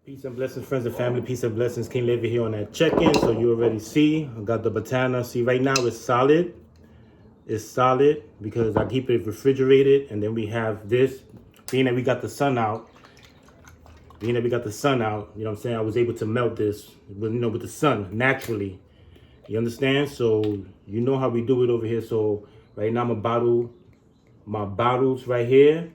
Peace and blessings, friends and family. Peace and blessings. King Levi here on that check-in. So you already see, I got the Botana. See, right now it's solid. It's solid because I keep it refrigerated. And then we have this, being that we got the sun out. You know what I'm saying? I was able to melt this, with the sun naturally. You understand? So you know how we do it over here. So right now I'm a bottle, my bottles right here.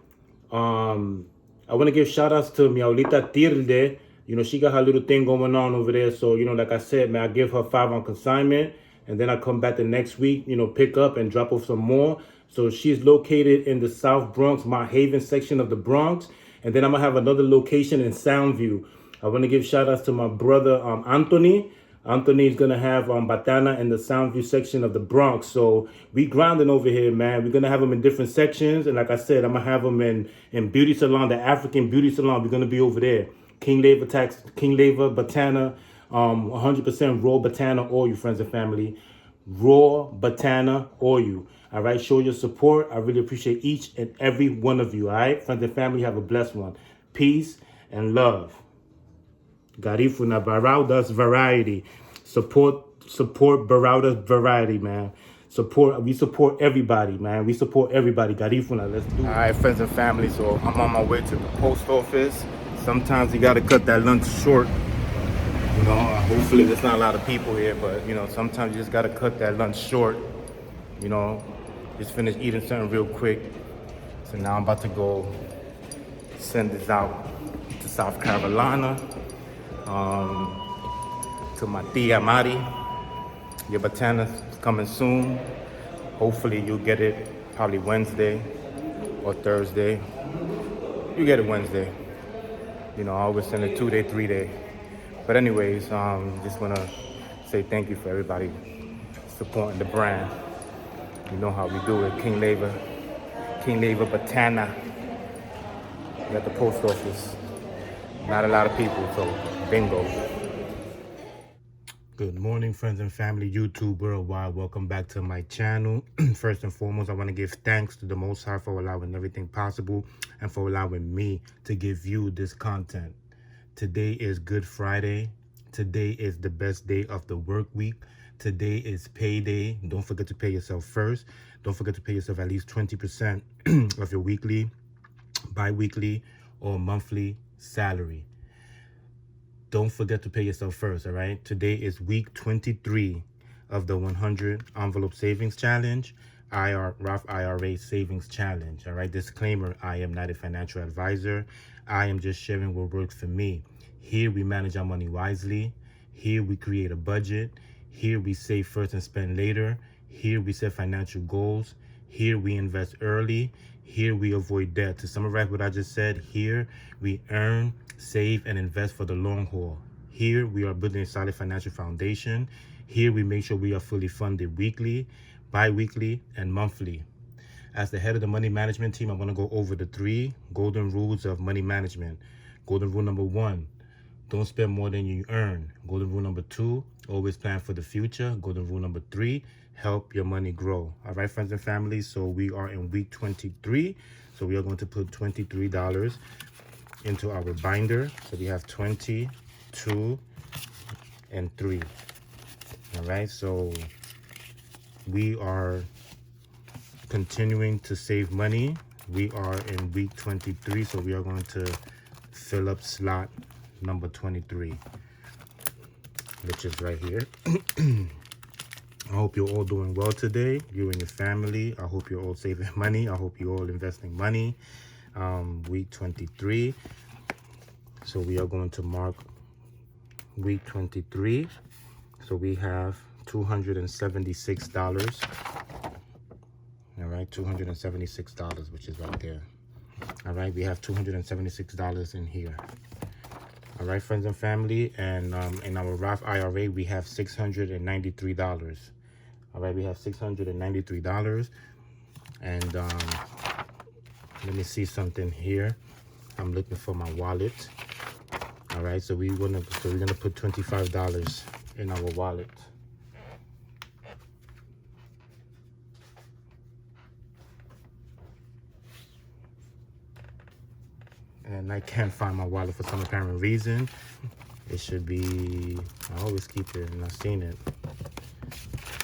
I want to give shout outs to mi abuelita Tirde. She got her little thing going on over there. So, like I said, man, I give her 5 on consignment. And then I come back the next week, pick up and drop off some more. So she's located in the South Bronx, Mount Haven section of the Bronx. And then I'm going to have another location in Soundview. I want to give shout outs to my brother, Anthony. Anthony's gonna have Batana in the Soundview section of the Bronx. So we grinding over here, man. We're gonna have them in different sections, and like I said, I'm gonna have them in beauty salon, the African beauty salon. We're gonna be over there. King Lever Batana, 100% raw Batana oil, friends and family. Raw Batana oil. All right, show your support. I really appreciate each and every one of you. All right, friends and family, have a blessed one. Peace and love. Garifuna Barauda's variety. Support Barauda's variety, man. We support everybody, man. We support everybody. Garifuna, let's do it. All right, friends and family. So I'm on my way to the post office. Sometimes you gotta cut that lunch short. Hopefully there's not a lot of people here, but sometimes you just gotta cut that lunch short. Just finished eating something real quick. So now I'm about to go send this out to South Carolina. To my tia Mari. Your Batana's coming soon. Hopefully you'll get it probably Wednesday or Thursday. You get it Wednesday. I always send it 2-day, 3-day. But anyways, just want to say thank you for everybody supporting the brand. You know how we do it. King Lever Batana. We at the post office. Not a lot of people, so bingo. Good morning, friends and family, YouTube worldwide. Welcome back to my channel. First and foremost, I want to give thanks to the Most High for allowing everything possible and for allowing me to give you this content. Today is Good Friday. Today is the best day of the work week. Today is payday. Don't forget to pay yourself first. Don't forget to pay yourself at least 20% of your weekly, bi-weekly, or monthly salary. Don't forget to pay yourself first, all right? Today is week 23 of the 100 Envelope Savings Challenge, Roth IRA Savings Challenge, all right? Disclaimer, I am not a financial advisor. I am just sharing what works for me. Here we manage our money wisely. Here we create a budget. Here we save first and spend later. Here we set financial goals. Here we invest early. Here we avoid debt. To summarize what I just said, here we earn, save, and invest for the long haul. Here we are building a solid financial foundation. Here we make sure we are fully funded weekly, bi-weekly, and monthly. As the head of the money management team, I want to go over the 3 golden rules of money management. Golden rule number 1, don't spend more than you earn. Golden rule number 2, always plan for the future. Golden rule number 3, help your money grow. All right, friends and family, so we are in week 23. So we are going to put $23 into our binder. So we have 20, 2, and 3. All right, so we are continuing to save money. We are in week 23, so we are going to fill up slot number 23, which is right here. I hope you're all doing well today, you and your family. I hope you're all saving money. I hope you're all investing money. Week 23. So we are going to mark week 23. So we have $276. All right, $276, which is right there. All right, we have $276 in here. All right, friends and family, and in our Roth IRA, we have $693. All right, we have $693. And let me see something here. I'm looking for my wallet. All right, so we're gonna put $25 in our wallet. and I can't find my wallet for some apparent reason. It should be, I always keep it and I've seen it.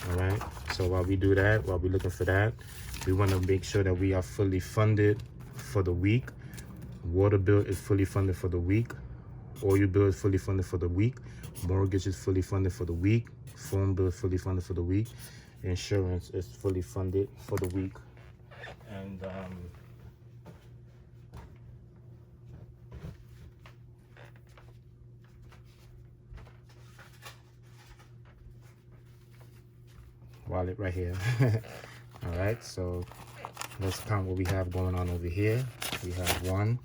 All right, so while we do that, while we're looking for that, we want to make sure that we are fully funded for the week. Water bill is fully funded for the week. Oil bill is fully funded for the week. Mortgage is fully funded for the week. Phone bill is fully funded for the week. Insurance is fully funded for the week. And wallet right here. All right, so let's count what we have going on over here. We have 1,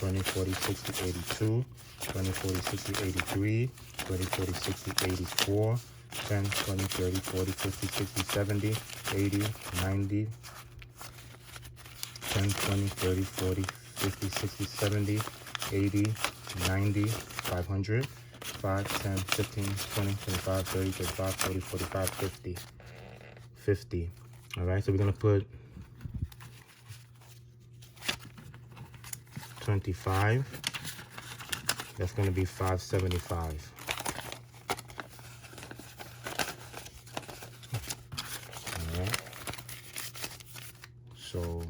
20, 40, 60, 82, 20, 40, 60, 83, 20, 40, 60, 84, 10, 20, 30, 40, 50, 60, 70, 80, 90, 10, 20, 30, 40, 50, 60, 70, 80, 90, 500, 5, 10, 15, 20, 25, 30, 35, 40, 45, 50. 50. All right, so we're gonna put 25. That's gonna be 575. All right, so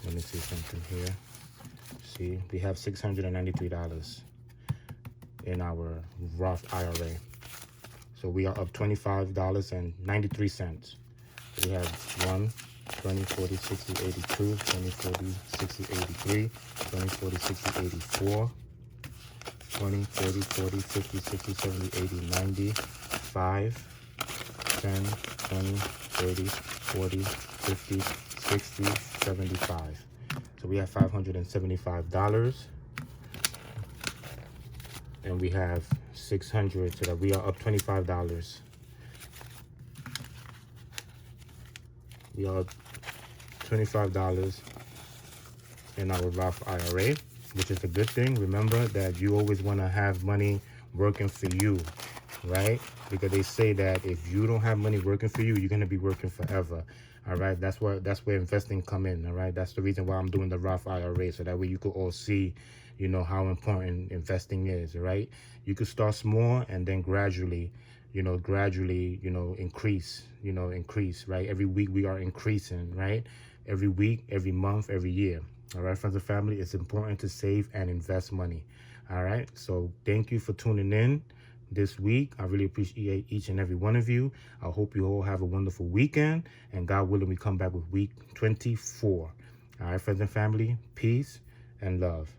let me see something here. See, we have $693 in our Roth IRA. So we are up $25.93. We have 1, 20, 40, 60, 82, 20, 40, 60, 83, 20, 40, 60, 84, 20, 30, 40, 50, 60, 70, 80, 90, 5, 10, 20, 30, 40, 50, 60, 75. So we have $575. And we have 600, so that we are up $25. We are up $25 in our Roth IRA, which is a good thing. Remember that you always want to have money working for you, right? Because they say that if you don't have money working for you, you're going to be working forever. All right, that's where investing come in. All right, that's the reason why I'm doing the Roth IRA, so that way you could all see, you know, how important investing is. Right, you could start small and then gradually increase. Right, every week we are increasing. Right, every week, every month, every year. All right, friends and family, it's important to save and invest money. All right, so thank you for tuning in this week. I really appreciate each and every one of you. I hope you all have a wonderful weekend, and God willing, we come back with week 24. All right, friends and family, peace and love.